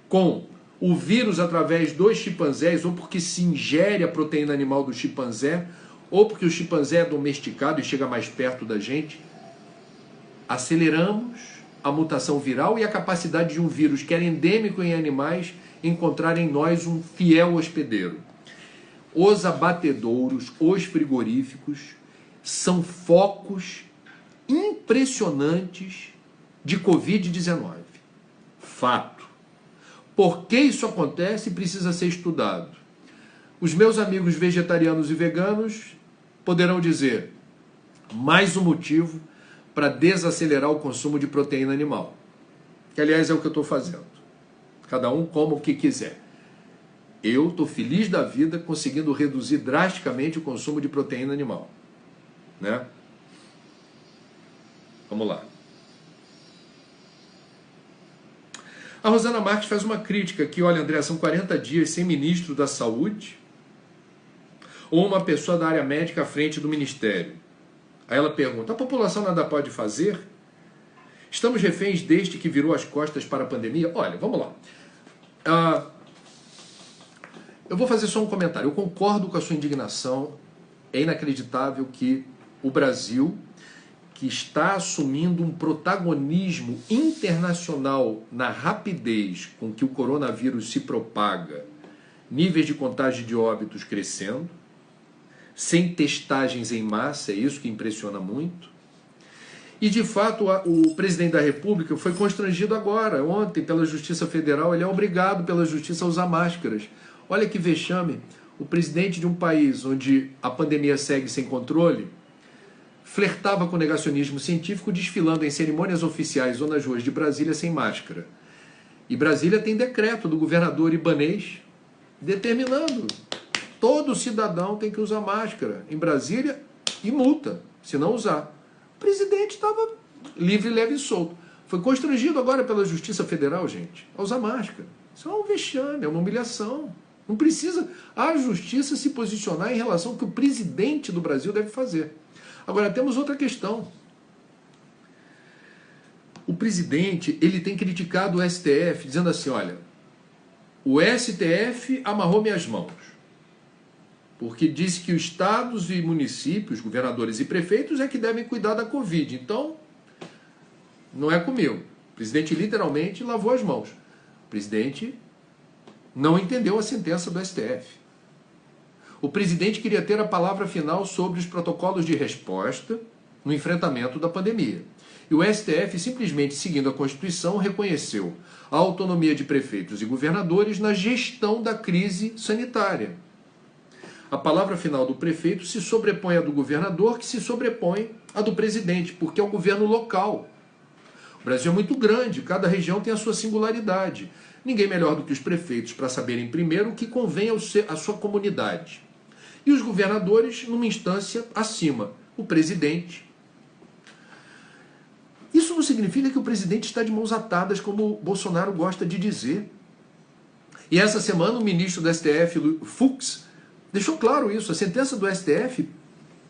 com o vírus através dos chimpanzés, ou porque se ingere a proteína animal do chimpanzé, ou porque o chimpanzé é domesticado e chega mais perto da gente, aceleramos a mutação viral e a capacidade de um vírus que era endêmico em animais encontrar em nós um fiel hospedeiro. Os abatedouros, os frigoríficos, são focos impressionantes de Covid-19. Fato. Por que isso acontece precisa ser estudado. Os meus amigos vegetarianos e veganos poderão dizer mais um motivo para desacelerar o consumo de proteína animal. Que, aliás, é o que eu estou fazendo. Cada um coma o que quiser. Eu estou feliz da vida conseguindo reduzir drasticamente o consumo de proteína animal, né? Vamos lá. A Rosana Marques faz uma crítica aqui, olha, André, são 40 dias sem ministro da Saúde ou uma pessoa da área médica à frente do ministério. Aí ela pergunta, a população nada pode fazer? Estamos reféns deste que virou as costas para a pandemia? Olha, vamos lá. Eu vou fazer só um comentário. Eu concordo com a sua indignação. É inacreditável que o Brasil, que está assumindo um protagonismo internacional na rapidez com que o coronavírus se propaga, níveis de contágio de óbitos crescendo, sem testagens em massa, é isso que impressiona muito. E, de fato, o presidente da República foi constrangido agora, ontem, pela Justiça Federal. Ele é obrigado pela Justiça a usar máscaras. Olha que vexame. O presidente de um país onde a pandemia segue sem controle flertava com o negacionismo científico, desfilando em cerimônias oficiais ou nas ruas de Brasília sem máscara. E Brasília tem decreto do governador ibanês determinando: todo cidadão tem que usar máscara em Brasília e multa se não usar. O presidente estava livre, leve e solto. Foi constrangido agora pela Justiça Federal, gente, a usar máscara. Isso é um vexame, é uma humilhação. Não precisa a Justiça se posicionar em relação ao que o presidente do Brasil deve fazer. Agora, temos outra questão. O presidente, ele tem criticado o STF, dizendo assim, olha, o STF amarrou minhas mãos, porque disse que os estados e municípios, governadores e prefeitos é que devem cuidar da Covid. Então, não é comigo. O presidente literalmente lavou as mãos. O presidente não entendeu a sentença do STF. O presidente queria ter a palavra final sobre os protocolos de resposta no enfrentamento da pandemia. E o STF, simplesmente seguindo a Constituição, reconheceu a autonomia de prefeitos e governadores na gestão da crise sanitária. A palavra final do prefeito se sobrepõe à do governador, que se sobrepõe à do presidente, porque é o governo local. O Brasil é muito grande, cada região tem a sua singularidade. Ninguém melhor do que os prefeitos para saberem primeiro o que convém à sua comunidade. E os governadores numa instância acima, o presidente. Isso não significa que o presidente está de mãos atadas, como o Bolsonaro gosta de dizer. E essa semana o ministro do STF, Fux, deixou claro isso. A sentença do STF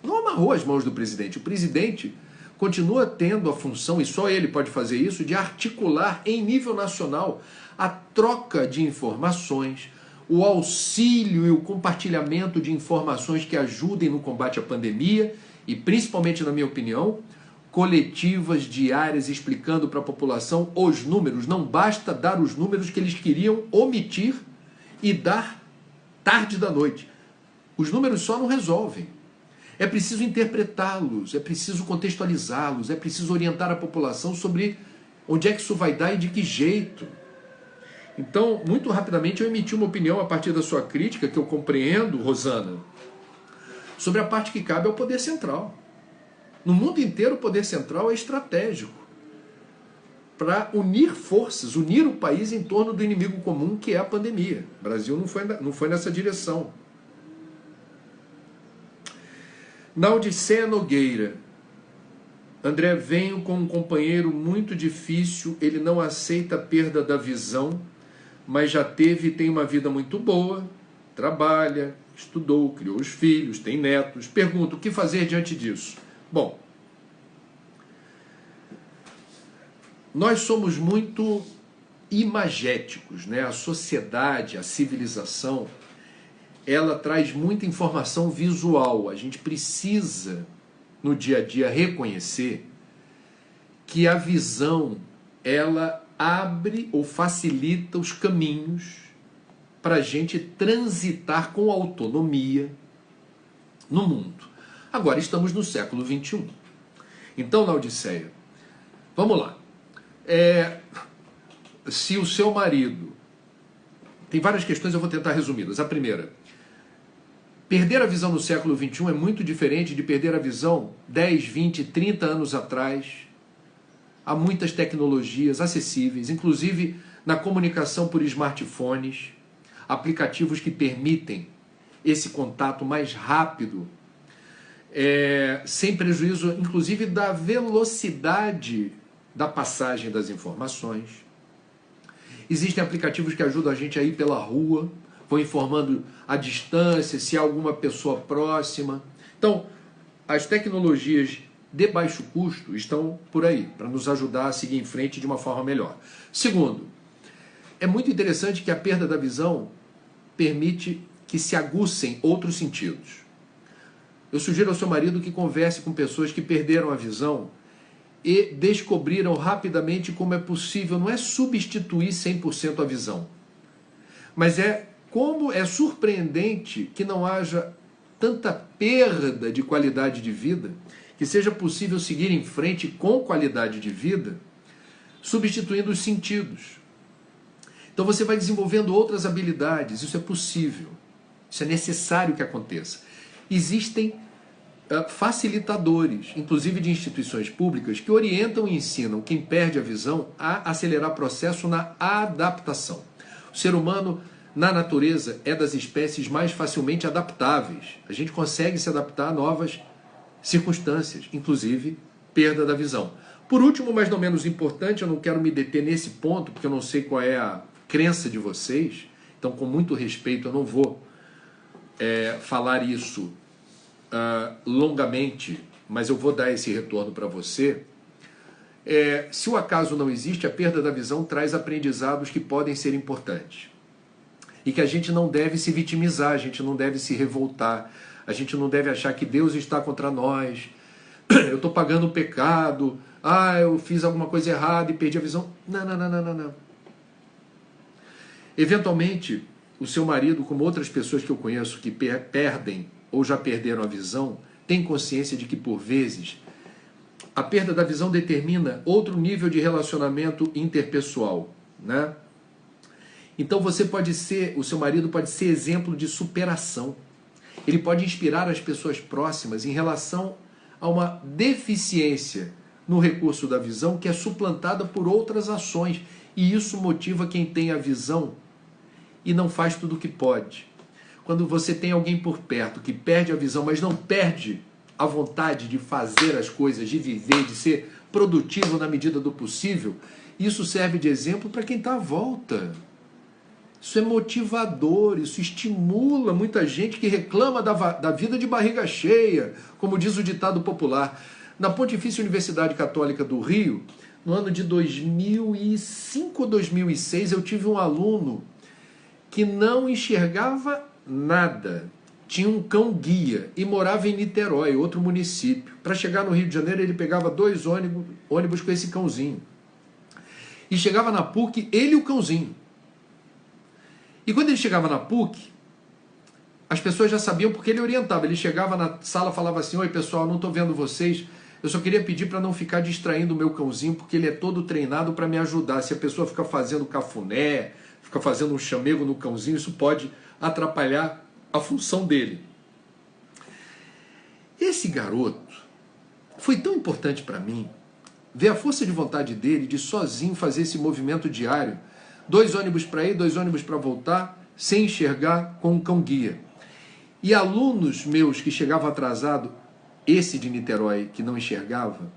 não amarrou as mãos do presidente. O presidente continua tendo a função, e só ele pode fazer isso, de articular em nível nacional a troca de informações, o auxílio e o compartilhamento de informações que ajudem no combate à pandemia e, principalmente, na minha opinião, coletivas diárias explicando para a população os números. Não basta dar os números que eles queriam omitir e dar tarde da noite. Os números só não resolvem. É preciso interpretá-los, é preciso contextualizá-los, é preciso orientar a população sobre onde é que isso vai dar e de que jeito. Então, muito rapidamente, eu emiti uma opinião a partir da sua crítica, que eu compreendo, Rosana, sobre a parte que cabe ao poder central. No mundo inteiro, o poder central é estratégico para unir forças, unir o país em torno do inimigo comum, que é a pandemia. O Brasil não foi nessa direção. Naudicéia Nogueira. André, venho com um companheiro muito difícil, ele não aceita a perda da visão, mas já teve e tem uma vida muito boa, trabalha, estudou, criou os filhos, tem netos. Pergunto, o que fazer diante disso? Bom, nós somos muito imagéticos, né? A sociedade, a civilização, ela traz muita informação visual. A gente precisa, no dia a dia, reconhecer que a visão, ela abre ou facilita os caminhos para a gente transitar com autonomia no mundo. Agora estamos no século XXI. Então, Naudicéia, vamos lá. Se o seu marido... Tem várias questões, eu vou tentar resumi-las. A primeira, perder a visão no século XXI é muito diferente de perder a visão 10, 20, 30 anos atrás. Há muitas tecnologias acessíveis, inclusive na comunicação por smartphones. aplicativos que permitem esse contato mais rápido, sem prejuízo, inclusive, da velocidade da passagem das informações. Existem aplicativos que ajudam a gente a ir pela rua, vão informando a distância, se há alguma pessoa próxima. Então, as tecnologias de baixo custo estão por aí, para nos ajudar a seguir em frente de uma forma melhor. Segundo, é muito interessante que a perda da visão permite que se aguçem outros sentidos. Eu sugiro ao seu marido que converse com pessoas que perderam a visão e descobriram rapidamente como é possível, não é substituir 100% a visão, mas como é surpreendente que não haja tanta perda de qualidade de vida, que seja possível seguir em frente com qualidade de vida, substituindo os sentidos. Então você vai desenvolvendo outras habilidades, isso é possível, isso é necessário que aconteça. Existem facilitadores, inclusive de instituições públicas, que orientam e ensinam quem perde a visão a acelerar processo na adaptação. O ser humano, na natureza, é das espécies mais facilmente adaptáveis. A gente consegue se adaptar a novas circunstâncias, inclusive perda da visão. Por último, mas não menos importante, eu não quero me deter nesse ponto, porque eu não sei qual é a crença de vocês, então com muito respeito eu não vou falar isso longamente, mas eu vou dar esse retorno para você. Se o acaso não existe, a perda da visão traz aprendizados que podem ser importantes. E que a gente não deve se vitimizar, a gente não deve se revoltar, a gente não deve achar que Deus está contra nós, eu estou pagando o pecado, eu fiz alguma coisa errada e perdi a visão. Não. Eventualmente, o seu marido, como outras pessoas que eu conheço que perdem ou já perderam a visão, tem consciência de que, por vezes, a perda da visão determina outro nível de relacionamento interpessoal, né? Então o seu marido pode ser exemplo de superação. Ele pode inspirar as pessoas próximas em relação a uma deficiência no recurso da visão que é suplantada por outras ações. E isso motiva quem tem a visão e não faz tudo o que pode. Quando você tem alguém por perto que perde a visão, mas não perde a vontade de fazer as coisas, de viver, de ser produtivo na medida do possível, isso serve de exemplo para quem está à volta. Isso é motivador, isso estimula muita gente que reclama da vida de barriga cheia, como diz o ditado popular. Na Pontifícia Universidade Católica do Rio, no ano de 2005 ou 2006, eu tive um aluno que não enxergava nada. Tinha um cão-guia e morava em Niterói, outro município. Para chegar no Rio de Janeiro, ele pegava 2 ônibus com esse cãozinho. E chegava na PUC, ele e o cãozinho. E quando ele chegava na PUC, as pessoas já sabiam porque ele orientava. Ele chegava na sala e falava assim: oi pessoal, não estou vendo vocês, eu só queria pedir para não ficar distraindo o meu cãozinho, porque ele é todo treinado para me ajudar. Se a pessoa fica fazendo cafuné, fica fazendo um chamego no cãozinho, isso pode atrapalhar a função dele. Esse garoto foi tão importante para mim, ver a força de vontade dele de sozinho fazer esse movimento diário, 2 ônibus para ir, 2 ônibus para voltar, sem enxergar, com um cão-guia. E alunos meus que chegavam atrasado, esse de Niterói que não enxergava,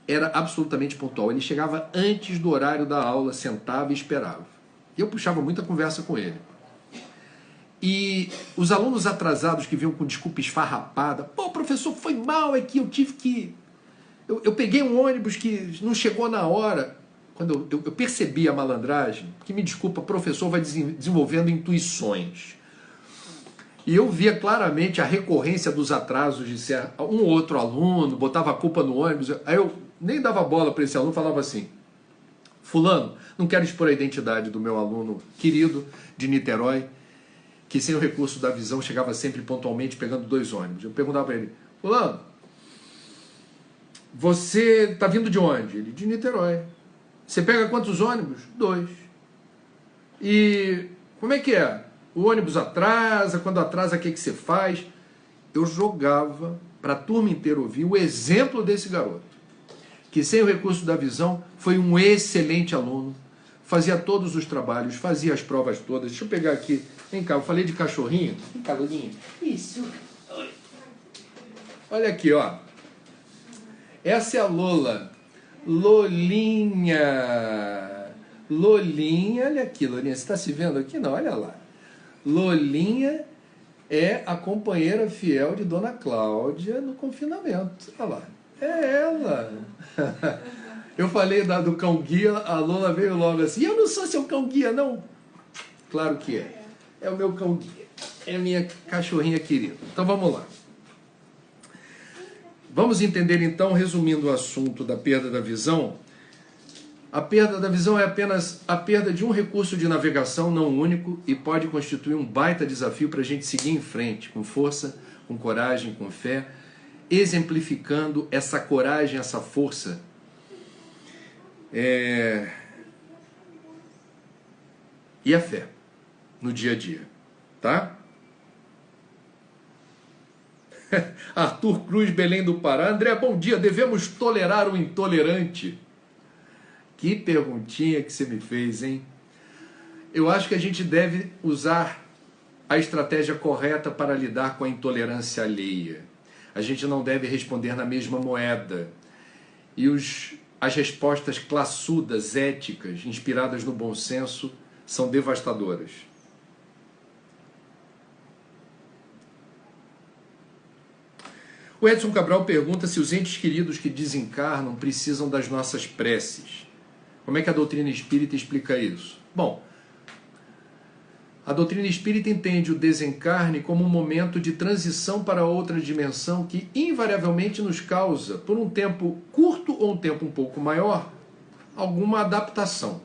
era absolutamente pontual. Ele chegava antes do horário da aula, sentava e esperava. E eu puxava muita conversa com ele. E os alunos atrasados que vinham com desculpa esfarrapada: pô, professor, foi mal, é que eu tive que... Eu peguei um ônibus que não chegou na hora. Quando eu percebi a malandragem, que, me desculpa, professor vai desenvolvendo intuições. E eu via claramente a recorrência dos atrasos de ser um ou outro aluno, botava a culpa no ônibus. Aí eu nem dava bola para esse aluno, falava assim: fulano, não quero expor a identidade do meu aluno querido de Niterói, que sem o recurso da visão chegava sempre pontualmente pegando 2 ônibus. Eu perguntava para ele: fulano, você está vindo de onde? Ele: de Niterói. Você pega quantos ônibus? 2. E como é que é? O ônibus atrasa, quando atrasa, o que você faz? Eu jogava para a turma inteira ouvir o exemplo desse garoto, que sem o recurso da visão foi um excelente aluno, fazia todos os trabalhos, fazia as provas todas. Deixa eu pegar aqui. Vem cá, eu falei de cachorrinho. Vem cá, Lulinha. Isso. Olha aqui, ó. Essa é a Lola. Lolinha. Lolinha, olha aqui, Lolinha. Você está se vendo aqui? Não, olha lá. Lolinha é a companheira fiel de Dona Cláudia no confinamento. Olha lá. É ela. Eu falei do cão-guia, a Lola veio logo assim, eu não sou seu cão-guia, não. Claro que é. É o meu cão-guia. É a minha cachorrinha querida. Então vamos lá. Vamos entender então, resumindo o assunto da perda da visão. A perda da visão é apenas a perda de um recurso de navegação não único e pode constituir um baita desafio para a gente seguir em frente, com força, com coragem, com fé, exemplificando essa coragem, essa força e a fé no dia a dia, tá? Arthur Cruz, Belém do Pará. André, bom dia. Devemos tolerar o intolerante? Que perguntinha que você me fez, hein? Eu acho que a gente deve usar a estratégia correta para lidar com a intolerância alheia. A gente não deve responder na mesma moeda. E as respostas classudas, éticas, inspiradas no bom senso, são devastadoras. O Edson Cabral pergunta se os entes queridos que desencarnam precisam das nossas preces. Como é que a doutrina espírita explica isso? Bom, a doutrina espírita entende o desencarne como um momento de transição para outra dimensão que invariavelmente nos causa, por um tempo curto ou um tempo um pouco maior, alguma adaptação,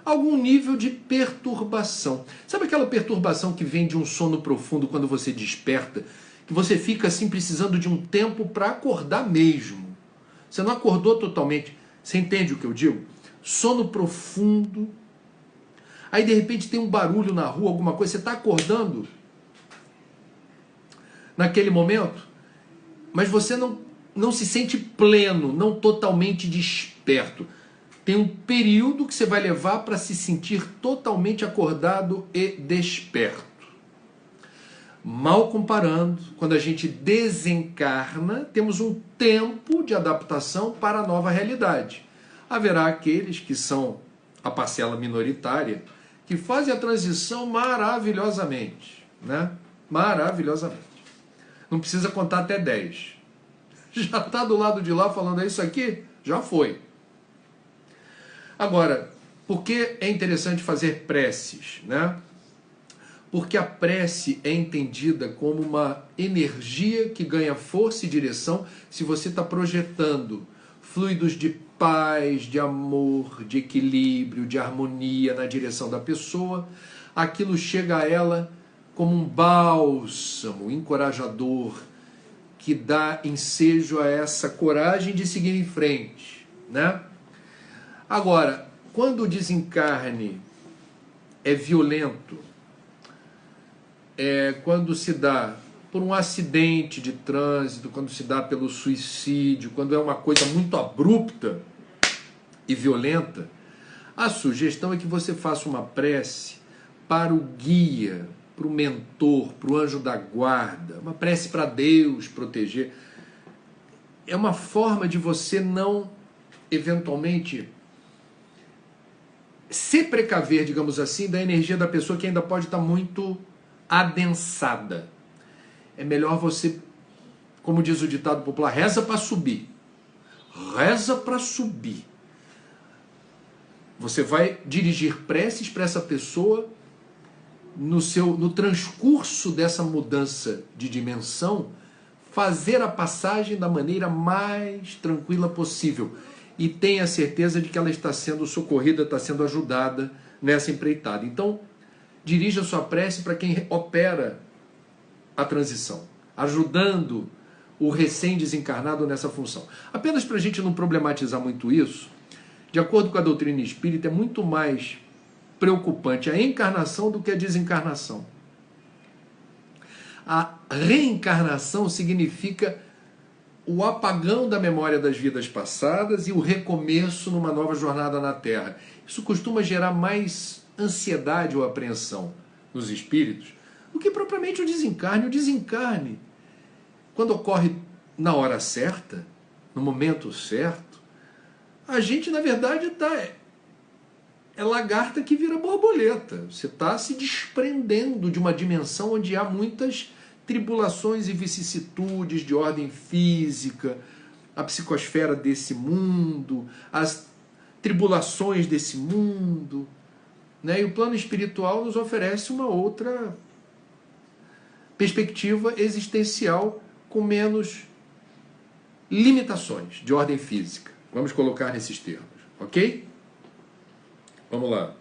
algum nível de perturbação. Sabe aquela perturbação que vem de um sono profundo quando você desperta, que você fica assim precisando de um tempo para acordar mesmo? Você não acordou totalmente. Você entende o que eu digo? Sono profundo. Aí de repente tem um barulho na rua, alguma coisa, você está acordando naquele momento, mas você não se sente pleno, não totalmente desperto. Tem um período que você vai levar para se sentir totalmente acordado e desperto. Mal comparando, quando a gente desencarna, temos um tempo de adaptação para a nova realidade. Haverá aqueles que são a parcela minoritária, que fazem a transição maravilhosamente, né? Maravilhosamente. Não precisa contar até 10. Já está do lado de lá falando, é isso aqui? Já foi. Agora, por que é interessante fazer preces, né? Porque a prece é entendida como uma energia que ganha força e direção se você está projetando fluidos de paz, de amor, de equilíbrio, de harmonia na direção da pessoa. Aquilo chega a ela como um bálsamo encorajador que dá ensejo a essa coragem de seguir em frente, né? Agora, quando o desencarne é violento, quando se dá por um acidente de trânsito, quando se dá pelo suicídio, quando é uma coisa muito abrupta e violenta, a sugestão é que você faça uma prece para o guia, para o mentor, para o anjo da guarda, uma prece para Deus proteger. É uma forma de você não, eventualmente, se precaver, digamos assim, da energia da pessoa que ainda pode estar muito adensada. É melhor você, como diz o ditado popular, reza para subir. Reza para subir. Você vai dirigir preces para essa pessoa no transcurso dessa mudança de dimensão, fazer a passagem da maneira mais tranquila possível. E tenha certeza de que ela está sendo socorrida, está sendo ajudada nessa empreitada. Então, dirija sua prece para quem opera a transição, ajudando o recém-desencarnado nessa função. Apenas para a gente não problematizar muito isso, de acordo com a doutrina espírita, é muito mais preocupante a encarnação do que a desencarnação. A reencarnação significa o apagão da memória das vidas passadas e o recomeço numa nova jornada na Terra. isso costuma gerar mais ansiedade ou apreensão nos espíritos do que propriamente o desencarne. O desencarne, quando ocorre na hora certa, no momento certo, a gente, na verdade, é lagarta que vira borboleta. Você está se desprendendo de uma dimensão onde há muitas tribulações e vicissitudes de ordem física, a psicosfera desse mundo, as tribulações desse mundo, né? E o plano espiritual nos oferece uma outra perspectiva existencial com menos limitações de ordem física. Vamos colocar nesses termos, ok? Vamos lá.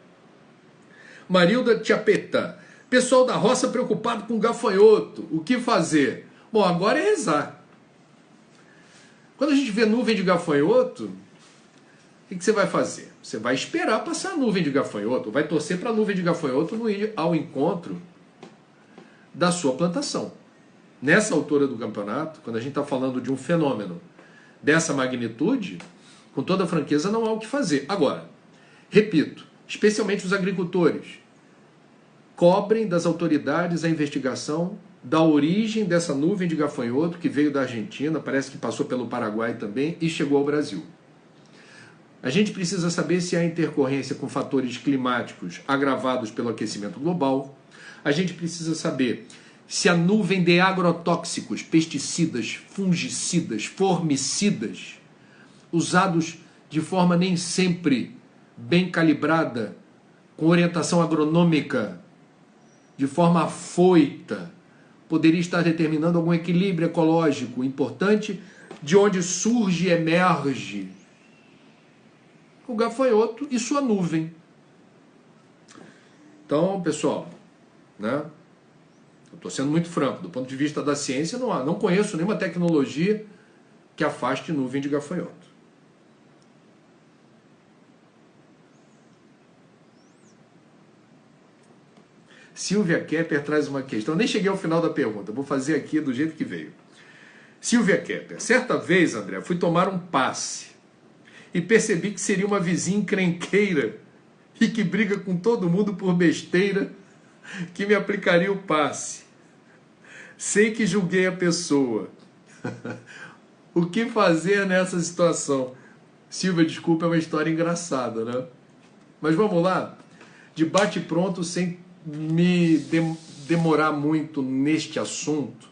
Marilda Tiapeta. Pessoal da roça preocupado com gafanhoto. O que fazer? Bom, agora é rezar. Quando a gente vê nuvem de gafanhoto, o que você vai fazer? Você vai esperar passar a nuvem de gafanhoto, vai torcer para a nuvem de gafanhoto não ir ao encontro da sua plantação. Nessa altura do campeonato, quando a gente está falando de um fenômeno dessa magnitude, com toda franqueza, não há o que fazer. Agora, repito, especialmente os agricultores, cobrem das autoridades a investigação da origem dessa nuvem de gafanhoto que veio da Argentina, parece que passou pelo Paraguai também e chegou ao Brasil. A gente precisa saber se há intercorrência com fatores climáticos agravados pelo aquecimento global. A gente precisa saber se a nuvem de agrotóxicos, pesticidas, fungicidas, formicidas, usados de forma nem sempre bem calibrada, com orientação agronômica, de forma afoita, poderia estar determinando algum equilíbrio ecológico importante, de onde surge e emerge o gafanhoto e sua nuvem. Então, pessoal, né? Eu estou sendo muito franco, do ponto de vista da ciência, não conheço nenhuma tecnologia que afaste nuvem de gafanhoto. Silvia Kepper traz uma questão. Eu nem cheguei ao final da pergunta, vou fazer aqui do jeito que veio. Silvia Kepper, certa vez, André, fui tomar um passe e percebi que seria uma vizinha encrenqueira e que briga com todo mundo por besteira que me aplicaria o passe. Sei que julguei a pessoa. O que fazer nessa situação? Silvia, desculpa, é uma história engraçada, né? Mas vamos lá. De bate pronto, sem me demorar muito neste assunto.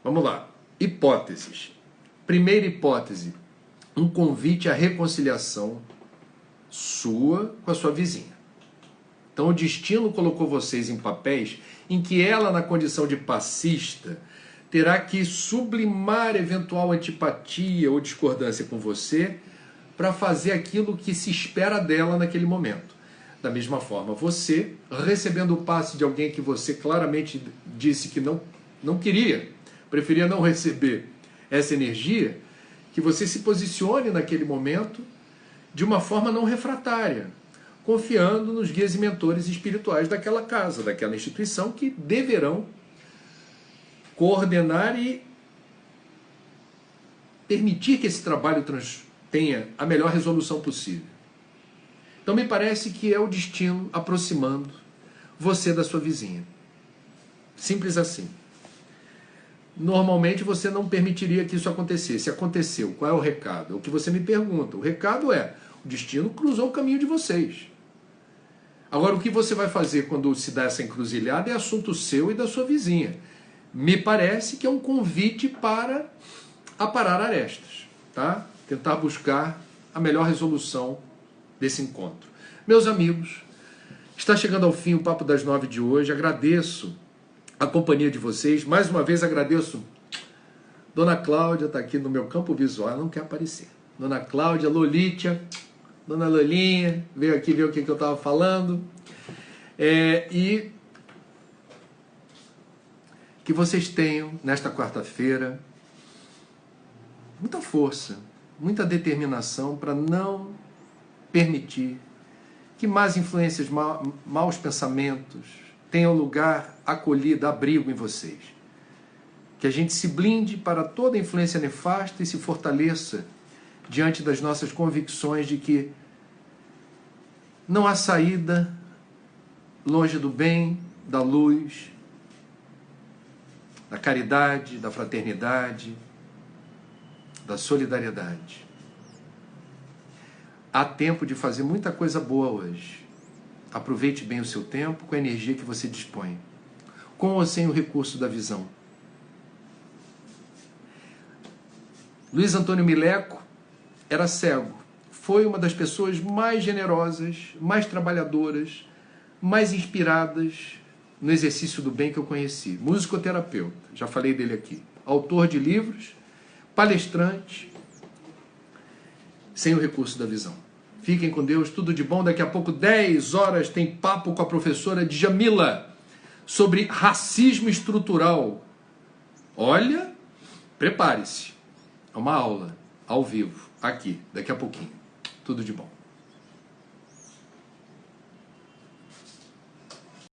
Vamos lá. Hipóteses. Primeira hipótese. Um convite à reconciliação sua com a sua vizinha. Então o destino colocou vocês em papéis em que ela, na condição de passista, terá que sublimar eventual antipatia ou discordância com você para fazer aquilo que se espera dela naquele momento. Da mesma forma, você, recebendo o passe de alguém que você claramente disse que não queria, preferia não receber essa energia, que você se posicione naquele momento de uma forma não refratária, confiando nos guias e mentores espirituais daquela casa, daquela instituição, que deverão coordenar e permitir que esse trabalho tenha a melhor resolução possível. Então me parece que é o destino aproximando você da sua vizinha. Simples assim. Normalmente você não permitiria que isso acontecesse. Aconteceu. Qual é o recado? É o que você me pergunta. O recado é: o destino cruzou o caminho de vocês. Agora, o que você vai fazer quando se dá essa encruzilhada é assunto seu e da sua vizinha. Me parece que é um convite para aparar arestas, tá? Tentar buscar a melhor resolução desse encontro. Meus amigos, está chegando ao fim o Papo das 9 de hoje. Agradeço a companhia de vocês. Mais uma vez agradeço. Dona Cláudia está aqui no meu campo visual, ela não quer aparecer. Dona Cláudia, Lolítia, Dona Lolinha, veio aqui ver o que eu estava falando. E que vocês tenham, nesta quarta-feira, muita força, muita determinação para não permitir que más influências, maus pensamentos tenham lugar, acolhida, abrigo em vocês. Que a gente se blinde para toda influência nefasta e se fortaleça diante das nossas convicções de que Não há saída longe do bem, da luz, da caridade, da fraternidade, da solidariedade. Há tempo de fazer muita coisa boa hoje. Aproveite bem o seu tempo com a energia que você dispõe, com ou sem o recurso da visão. Luiz Antônio Mileco era cego. Foi uma das pessoas mais generosas, mais trabalhadoras, mais inspiradas no exercício do bem que eu conheci. Musicoterapeuta, já falei dele aqui. Autor de livros, palestrante, sem o recurso da visão. Fiquem com Deus, tudo de bom. Daqui a pouco, 10 horas, tem papo com a professora Djamila sobre racismo estrutural. Olha, prepare-se. É uma aula, ao vivo, aqui, daqui a pouquinho. Tudo de bom.